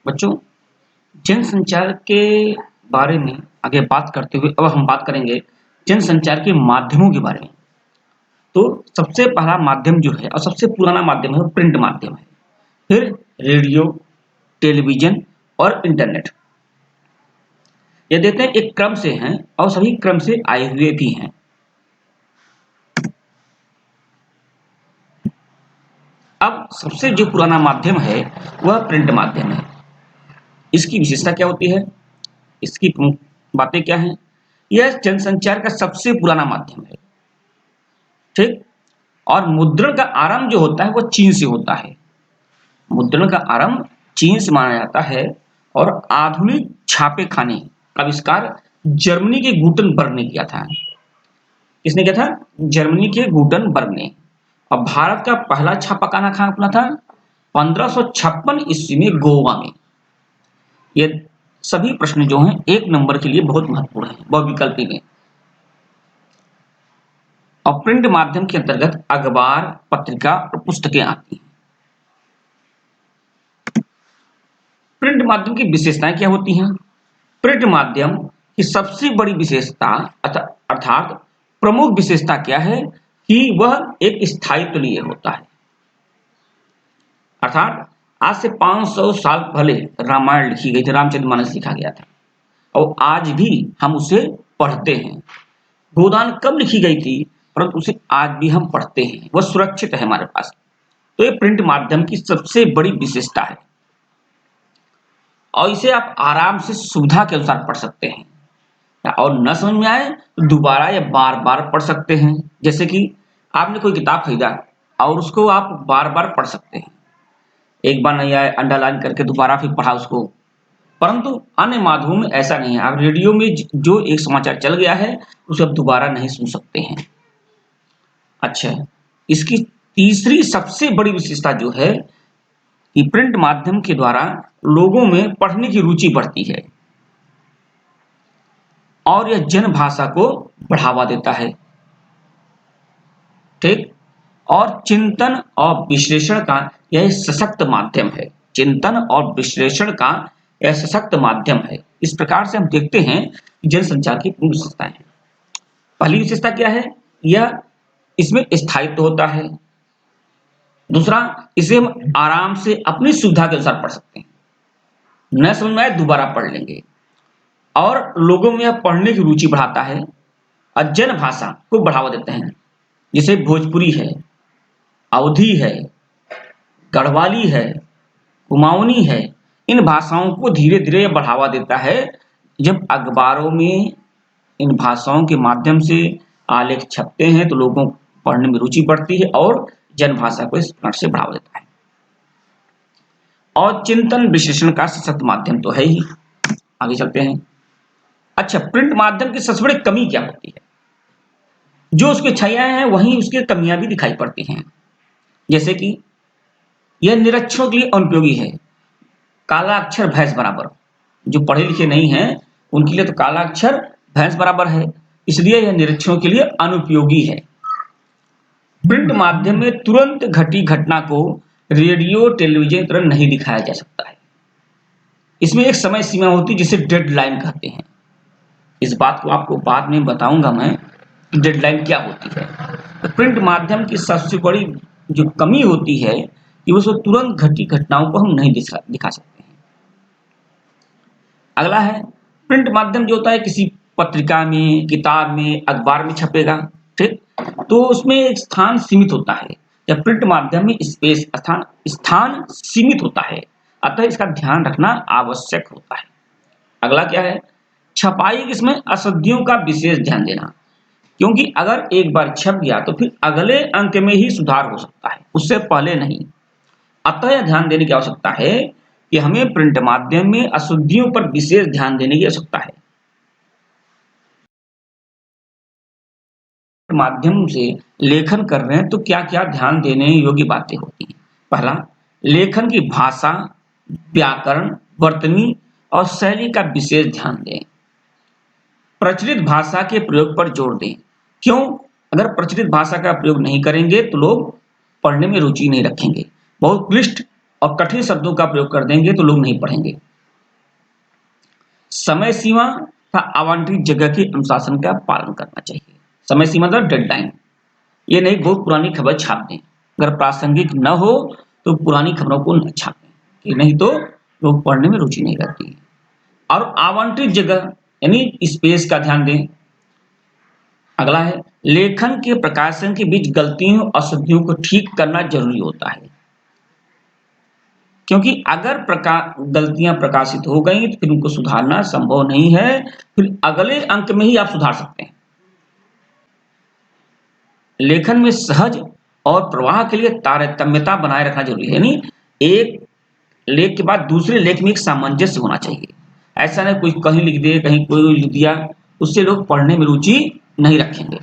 बच्चों, जनसंचार के बारे में आगे बात करते हुए अब हम बात करेंगे जनसंचार के माध्यमों के बारे में। तो सबसे पहला माध्यम जो है और सबसे पुराना माध्यम है वो प्रिंट माध्यम है। फिर रेडियो, टेलीविजन और इंटरनेट। ये देखते हैं एक क्रम से हैं और सभी क्रम से आए हुए भी हैं। अब सबसे जो पुराना माध्यम है वह प्रिंट माध्यम है। इसकी विशेषता क्या होती है, इसकी प्रमुख बातें क्या हैं? यह जनसंचार का सबसे पुराना माध्यम है, ठीक। और मुद्रण का आरंभ जो होता है वह चीन से होता है। मुद्रण का आरंभ चीन से माना जाता है और आधुनिक छापे खाने का आविष्कार जर्मनी के गुटेनबर्ग ने किया था। किसने किया था? जर्मनी के गुटेनबर्ग ने। और भारत का पहला छापाखाना कहाँ खुला था? 1556 ईस्वी में गोवा में। ये सभी प्रश्न जो हैं एक नंबर के लिए बहुत महत्वपूर्ण है, बहुविकल्पी में। और प्रिंट माध्यम के अंतर्गत अखबार, पत्रिका और पुस्तकें आती हैं। प्रिंट माध्यम की विशेषताएं क्या होती हैं? प्रिंट माध्यम की सबसे बड़ी विशेषता अर्थात प्रमुख विशेषता क्या है कि वह एक स्थायित्व लिए होता है। अर्थात आज से 500 साल पहले रामायण लिखी गई थी, रामचरितमानस लिखा गया था और आज भी हम उसे पढ़ते हैं। गोदान कब लिखी गई थी, परंतु उसे आज भी हम पढ़ते हैं, वह सुरक्षित है हमारे पास। तो ये प्रिंट माध्यम की सबसे बड़ी विशेषता है और इसे आप आराम से सुविधा के अनुसार पढ़ सकते हैं और न समझ में आए तो दोबारा या बार बार पढ़ सकते हैं। जैसे कि आपने कोई किताब खरीदा और उसको आप बार बार पढ़ सकते हैं, एक बार नहीं आए अंडरलाइन करके दोबारा फिर पढ़ा उसको। परंतु अन्य माध्यमों में ऐसा नहीं है। आप रेडियो में जो एक समाचार चल गया है उसे आप दोबारा नहीं सुन सकते हैं। अच्छा, इसकी तीसरी सबसे बड़ी विशेषता जो है कि प्रिंट माध्यम के द्वारा लोगों में पढ़ने की रुचि बढ़ती है और यह जन भाषा को बढ़ावा देता है, ठीक। और चिंतन और विश्लेषण का यह सशक्त माध्यम है। चिंतन और विश्लेषण का यह सशक्त माध्यम है। इस प्रकार से हम देखते हैं जनसंचार की प्रमुख विशेषताएं। पहली विशेषता क्या है? यह इसमें स्थायित्व होता है। दूसरा, इसे हम आराम से अपनी सुविधा के अनुसार पढ़ सकते हैं, न समझ में आए दोबारा पढ़ लेंगे। और लोगों में यह पढ़ने की रुचि बढ़ाता है और जन भाषा को बढ़ावा देते हैं। जैसे भोजपुरी है, अवधी है, गढ़वाली है, कुमाऊनी है। इन भाषाओं को धीरे धीरे बढ़ावा देता है जब अखबारों में इन भाषाओं के माध्यम से आलेख छपते हैं तो लोगों को पढ़ने में रुचि बढ़ती है और जन भाषा को इस प्रकार से बढ़ावा देता है। और चिंतन विश्लेषण का सशक्त माध्यम तो है ही। आगे चलते हैं। अच्छा, प्रिंट माध्यम की सबसे बड़ी कमी क्या होती है? जो उसकी अच्छाइयां हैं वहीं उसकी कमियां भी दिखाई पड़ती हैं। जैसे कि यह निरक्षरों के लिए अनुपयोगी है। काला अक्षर भैंस बराबर। जो पढ़े लिखे नहीं हैं उनके लिए तो काला अक्षर भैंस बराबर है, इसलिए यह निरक्षरों के लिए अनुपयोगी है। प्रिंट माध्यम में तुरंत घटी घटना को रेडियो टेलीविजन की तरह नहीं दिखाया जा सकता है। इसमें एक समय सीमा होती है जिसे डेडलाइन कहते हैं। इस बात को आपको बाद में बताऊंगा मैं कि डेडलाइन क्या होती है। तो प्रिंट माध्यम की सबसे बड़ी जो कमी होती है कि उसको तुरंत घटी घटनाओं को हम नहीं दिखा सकते हैं। अगला है, प्रिंट माध्यम जो होता है किसी पत्रिका में, किताब में, अखबार में छपेगा, ठीक। तो उसमें एक स्थान सीमित होता है। जब प्रिंट माध्यम में स्थान सीमित होता है, अतः इसका ध्यान रखना आवश्यक होता है। अगला क्या है? छपाई इसमें अशुद्धियों का विशेष ध्यान देना, क्योंकि अगर एक बार छप गया तो फिर अगले अंक में ही सुधार हो सकता है, उससे पहले नहीं। अतः यह ध्यान देने की आवश्यकता है कि हमें प्रिंट माध्यम में अशुद्धियों पर विशेष ध्यान देने की आवश्यकता है। माध्यम से लेखन कर रहे हैं तो क्या क्या ध्यान देने योग्य बातें होती हैं? पहला, लेखन की भाषा, व्याकरण, वर्तनी और शैली का विशेष ध्यान दें। प्रचलित भाषा के प्रयोग पर जोर दें। क्यों? अगर प्रचलित भाषा का प्रयोग नहीं करेंगे तो लोग पढ़ने में रुचि नहीं रखेंगे। बहुत क्लिष्ट और कठिन शब्दों का प्रयोग कर देंगे तो लोग नहीं पढ़ेंगे। समय सीमा तथा आवंटित जगह के अनुशासन का पालन करना चाहिए। समय सीमा मतलब डेडलाइन। ये नहीं बहुत पुरानी खबर छाप दें, अगर प्रासंगिक न हो तो पुरानी खबरों को न छापें, कि नहीं तो लोग पढ़ने में रुचि नहीं रहती। और आवंटित जगह यानी स्पेस का ध्यान दें। अगला है लेखन के प्रकाशन के बीच गलतियों अशुद्धियों को ठीक करना जरूरी होता है, क्योंकि अगर गलतियां प्रकाशित हो गई तो फिर उनको सुधारना संभव नहीं है, फिर अगले अंक में ही आप सुधार सकते हैं। लेखन में सहज और प्रवाह के लिए तारतम्यता बनाए रखना जरूरी है, यानी एक लेख के बाद दूसरे लेख में एक सामंजस्य होना चाहिए। ऐसा नहीं कोई कहीं लिख दे कहीं कोई लिख दिया, उससे लोग पढ़ने में रुचि नहीं रखेंगे।